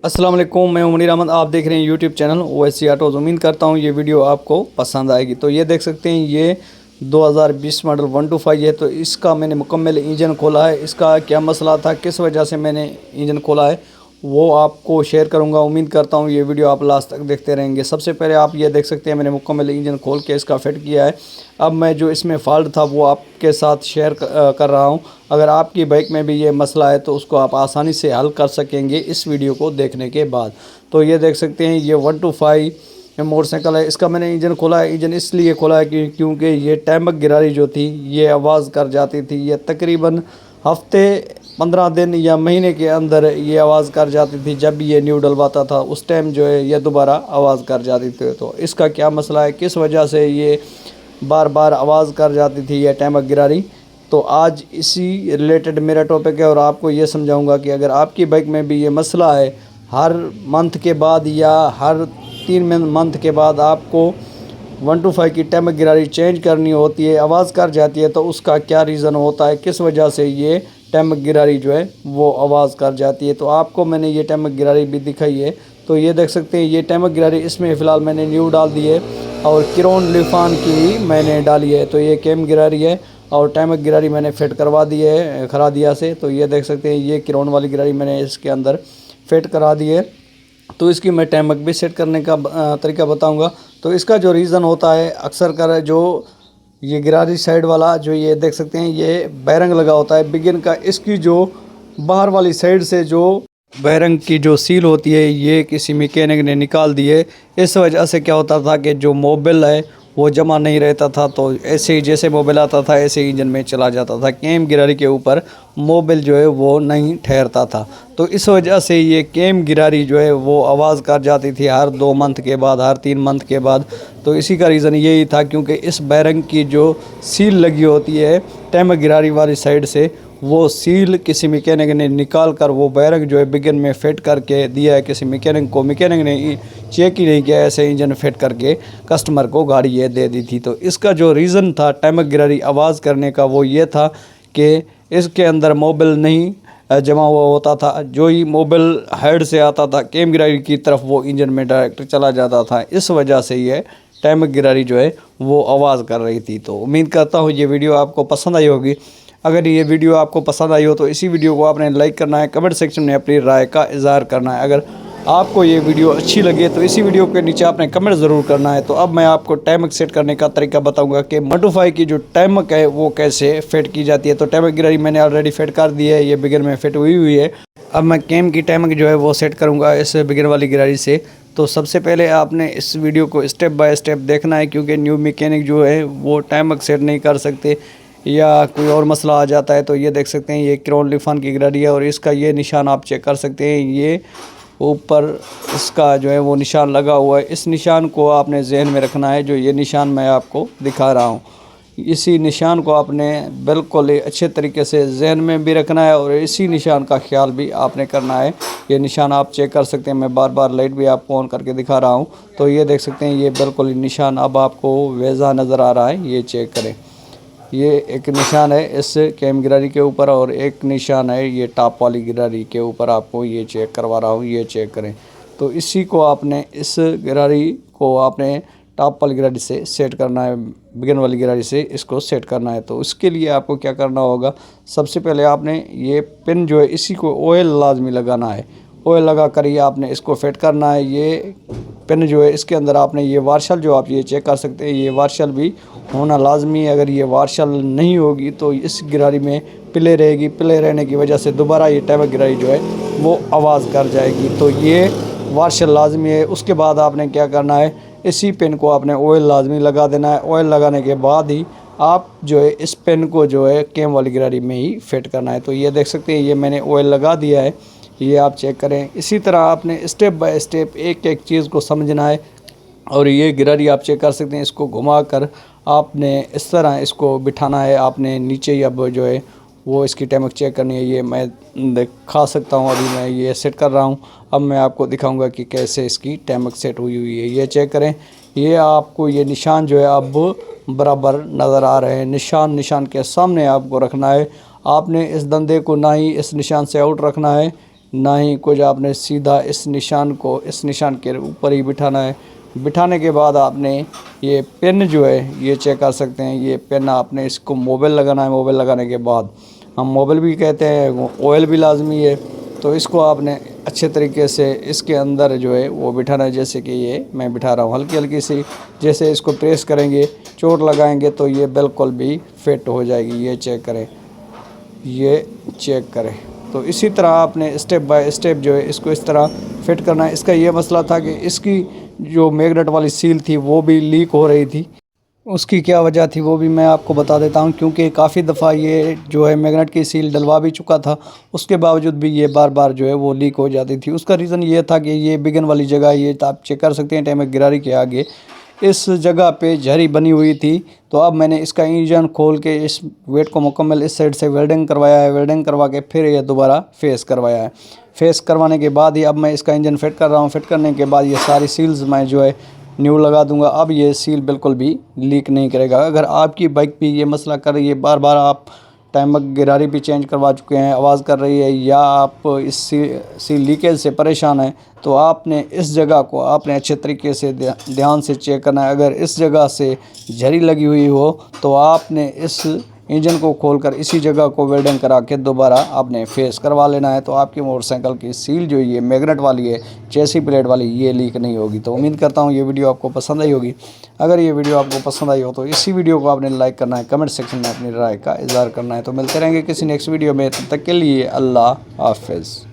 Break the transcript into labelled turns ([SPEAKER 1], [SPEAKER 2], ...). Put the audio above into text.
[SPEAKER 1] अस्सलाम वालेकुम, मैं मुनीर अहमद। आप देख रहे हैं यूट्यूब चैनल ओवैसी ऑटोज़। उम्मीद करता हूँ ये वीडियो आपको पसंद आएगी। तो ये देख सकते हैं, ये 2020 मॉडल 125 है। तो इसका मैंने मुकम्मल इंजन खोला है। इसका क्या मसला था, किस वजह से मैंने इंजन खोला है, वो आपको शेयर करूंगा। उम्मीद करता हूँ ये वीडियो आप लास्ट तक देखते रहेंगे। सबसे पहले आप ये देख सकते हैं, मैंने मुकम्मल इंजन खोल के इसका फिट किया है। अब मैं जो इसमें फ़ॉल्ट था वो आपके साथ शेयर कर रहा हूँ। अगर आपकी बाइक में भी ये मसला है तो उसको आप आसानी से हल कर सकेंगे इस वीडियो को देखने के बाद। तो ये देख सकते हैं, ये 125 मोटरसाइकिल है। इसका मैंने इंजन खोला है। इंजन इसलिए खोला है क्योंकि ये टैमक गिरारी जो थी ये आवाज़ कर जाती थी। ये तकरीबन हफ्ते 15 दिन या महीने के अंदर ये आवाज़ कर जाती थी। जब भी ये न्यू डलवाता था उस टाइम जो है ये दोबारा आवाज़ कर जाती थी। तो इसका क्या मसला है, किस वजह से ये बार बार आवाज़ कर जाती थी ये टैमक गिरारी, तो आज इसी रिलेटेड मेरा टॉपिक है। और आपको ये समझाऊंगा कि अगर आपकी बाइक में भी ये मसला है, हर मंथ के बाद या हर 3 मंथ के बाद आपको 125 की टैमक गिरारी चेंज करनी होती है, आवाज़ कर जाती है, तो उसका क्या रीज़न होता है, किस वजह से ये टैमक गिरारी जो है वो आवाज़ कर जाती है। तो आपको मैंने ये टैमक गिरारी भी दिखाई है। तो ये देख सकते हैं, ये टैमक गिरारी इसमें फ़िलहाल मैंने न्यू डाल दी है और किरोन लिफान की मैंने डाली है। तो ये केम गिरारी है और टैमक गिरारी मैंने फिट करवा दी है खरादिया से। तो ये देख सकते हैं, ये किरोन वाली गिरारी मैंने इसके अंदर फिट करा दी है। तो इसकी मैं टैमक भी सेट करने का तरीका बताऊंगा। तो इसका जो रीज़न होता है, अक्सर कर जो ये गिरारी साइड वाला जो ये देख सकते हैं, ये बैरंग लगा होता है बिगिन का। इसकी जो बाहर वाली साइड से जो बैरंग की जो सील होती है ये किसी मैकेनिक ने निकाल दी है। इस वजह से क्या होता था कि जो मोबिल है वो जमा नहीं रहता था। तो ऐसे ही जैसे मोबिल आता था ऐसे ही इंजन में चला जाता था। केम गिरारी के ऊपर मोबिल जो है वो नहीं ठहरता था। तो इस वजह से ये केम गिरारी जो है वो आवाज़ कर जाती थी हर 2 मंथ के बाद, हर 3 मंथ के बाद। तो इसी का रीज़न यही था क्योंकि इस बैरंग की जो सील लगी होती है टैमक गिरारी वाली साइड से, वो सील किसी मैकेनिक ने निकाल कर वो बैरंग जो है बिगिन में फिट करके दिया है किसी मैकेनिक को। मैकेनिक ने चेक ही नहीं किया, ऐसे इंजन फिट करके कस्टमर को गाड़ी ये दे दी थी। तो इसका जो रीज़न था टैमक गिरारी आवाज़ करने का वो ये था कि इसके अंदर मोबिल नहीं जमा हुआ होता था। जो ही मोबिल हेड से आता था केम गिरारी की तरफ वो इंजन में डायरेक्ट चला जाता था। इस वजह से ये टैमक गिरारी जो है वो आवाज़ कर रही थी। तो उम्मीद करता हूँ ये वीडियो आपको पसंद आई होगी। अगर ये वीडियो आपको पसंद आई हो तो इसी वीडियो को आपने लाइक करना है, कमेंट सेक्शन में अपनी राय का इज़हार करना है। अगर आपको ये वीडियो अच्छी लगे तो इसी वीडियो के नीचे आपने कमेंट ज़रूर करना है। तो अब मैं आपको टैमक सेट करने का तरीका बताऊंगा कि 125 की जो टैमक है वो कैसे फिट की जाती है। तो टैमक गिरारी मैंने ऑलरेडी फिट कर दी है, ये बिगिन में फिट हुई है। अब मैं केम की टैमक जो है वो सेट करूँगा इस बिगिन वाली गिरारी से। तो सबसे पहले आपने इस वीडियो को स्टेप बाय स्टेप देखना है क्योंकि न्यू मैकेनिक जो है वो टैमक सेट नहीं कर सकते या कोई और मसला आ जाता है। तो ये देख सकते हैं, ये किरोन लिफान की गिरारी है और इसका ये निशान आप चेक कर सकते हैं। ये ऊपर इसका जो है वो निशान लगा हुआ है। इस निशान को आपने जहन में रखना है। जो ये निशान मैं आपको दिखा रहा हूँ, इसी निशान को आपने बिल्कुल अच्छे तरीके से जहन में भी रखना है और इसी निशान का ख्याल भी आपने करना है। ये निशान आप चेक कर सकते हैं, मैं बार बार लाइट भी आपको ऑन करके दिखा रहा हूँ। तो ये देख सकते हैं, ये बिल्कुल निशान अब आपको वेज़ा नज़र आ रहा है, ये चेक करें। ये एक निशान है इस केम गिरारी के ऊपर और एक निशान है ये टॉप वाली गिरारी के ऊपर। आपको ये चेक करवा रहा हूँ, ये चेक करें। तो इसी को आपने इस गिरारी को आपने टॉप वाली गिरारी से सेट करना है, बिगिन वाली गिरारी से इसको सेट करना है। तो उसके लिए आपको क्या करना होगा, सबसे पहले आपने ये पिन जो है इसी को ऑयल लाजमी लगाना है। ऑयल लगा कर ये आपने इसको फिट करना है। ये पिन जो है इसके अंदर आपने ये वार्शल जो आप ये चेक कर सकते हैं, ये वार्शल भी होना लाजमी है। अगर ये वार्शल नहीं होगी तो इस गिरारी में पिले रहेगी, पिले रहने की वजह से दोबारा ये टैमक गिरारी जो है वो आवाज़ कर जाएगी। तो ये वार्शल लाजमी है। उसके बाद आपने क्या करना है, इसी पिन को आपने ऑयल लाजमी लगा देना है। ऑयल लगाने के बाद ही आप जो है इस पिन को जो है केम वाली गिरारी में ही फिट करना है। तो ये देख सकते हैं, ये मैंने ऑयल लगा दिया है, ये आप चेक करें। इसी तरह आपने स्टेप बाय स्टेप एक एक चीज़ को समझना है। और ये गिरारी आप चेक कर सकते हैं, इसको घुमा कर आपने इस तरह इसको बिठाना है। आपने नीचे ही अब जो है वो इसकी टैमक चेक करनी है। ये मैं दिखा सकता हूँ, अभी मैं ये सेट कर रहा हूँ। अब मैं आपको दिखाऊंगा कि कैसे इसकी टैमक सेट हुई है। ये चेक करें, ये आपको ये निशान जो है अब बराबर नज़र आ रहे हैं। निशान के सामने आपको रखना है। आपने इस धंधे को ना ही इस निशान से आउट रखना है ना ही कुछ आपने सीधा इस निशान के ऊपर ही बिठाना है। बिठाने के बाद आपने ये पेन जो है ये चेक कर सकते हैं। ये पेन आपने इसको मोबिल लगाना है। मोबिल लगाने के बाद, हम मोबिल भी कहते हैं, ऑयल भी लाजमी है, तो इसको आपने अच्छे तरीके से इसके अंदर जो है वो बिठाना है। जैसे कि ये मैं बिठा रहा हूँ, हल्की हल्की सी जैसे इसको प्रेस करेंगे, चोट लगाएंगे तो ये बिल्कुल भी फिट हो जाएगी। ये चेक करें, ये चेक करें। तो इसी तरह आपने स्टेप बाय स्टेप जो है इसको इस तरह फिट करना है। इसका ये मसला था कि इसकी जो मैग्नेट वाली सील थी वो भी लीक हो रही थी। उसकी क्या वजह थी वो भी मैं आपको बता देता हूं, क्योंकि काफ़ी दफ़ा ये जो है मैग्नेट की सील डलवा भी चुका था, उसके बावजूद भी ये बार बार जो है वो लीक हो जाती थी। उसका रीज़न ये था कि ये बिगन वाली जगह, ये आप चेक कर सकते हैं टैमक गिरारी के आगे इस जगह पे झरी बनी हुई थी। तो अब मैंने इसका इंजन खोल के इस वेट को मुकम्मल इस साइड से वेल्डिंग करवाया है। वेल्डिंग करवा के फिर ये दोबारा फेस करवाया है। फेस करवाने के बाद ही अब मैं इसका इंजन फिट कर रहा हूँ। फिट करने के बाद ये सारी सील्स मैं जो है न्यू लगा दूंगा। अब ये सील बिल्कुल भी लीक नहीं करेगा। अगर आपकी बाइक भी ये मसला कर रही है, बार बार आप टाइमक गिरारी भी चेंज करवा चुके हैं, आवाज़ कर रही है, या आप इस सील लीकेज से परेशान हैं, तो आपने इस जगह को आपने अच्छे तरीके से ध्यान से चेक करना है। अगर इस जगह से झरी लगी हुई हो तो आपने इस इंजन को खोलकर इसी जगह को वेल्डिंग करा के दोबारा आपने फेस करवा लेना है। तो आपकी मोटरसाइकिल की सील जो ये मैग्नेट वाली है, चेसी प्लेट वाली, ये लीक नहीं होगी। तो उम्मीद करता हूँ ये वीडियो आपको पसंद आई होगी। अगर ये वीडियो आपको पसंद आई हो तो इसी वीडियो को आपने लाइक करना है, कमेंट सेक्शन में अपनी राय का इज़हार करना है। तो मिलते रहेंगे किसी नेक्स्ट वीडियो में, तब तक के लिए अल्लाह हाफिज़।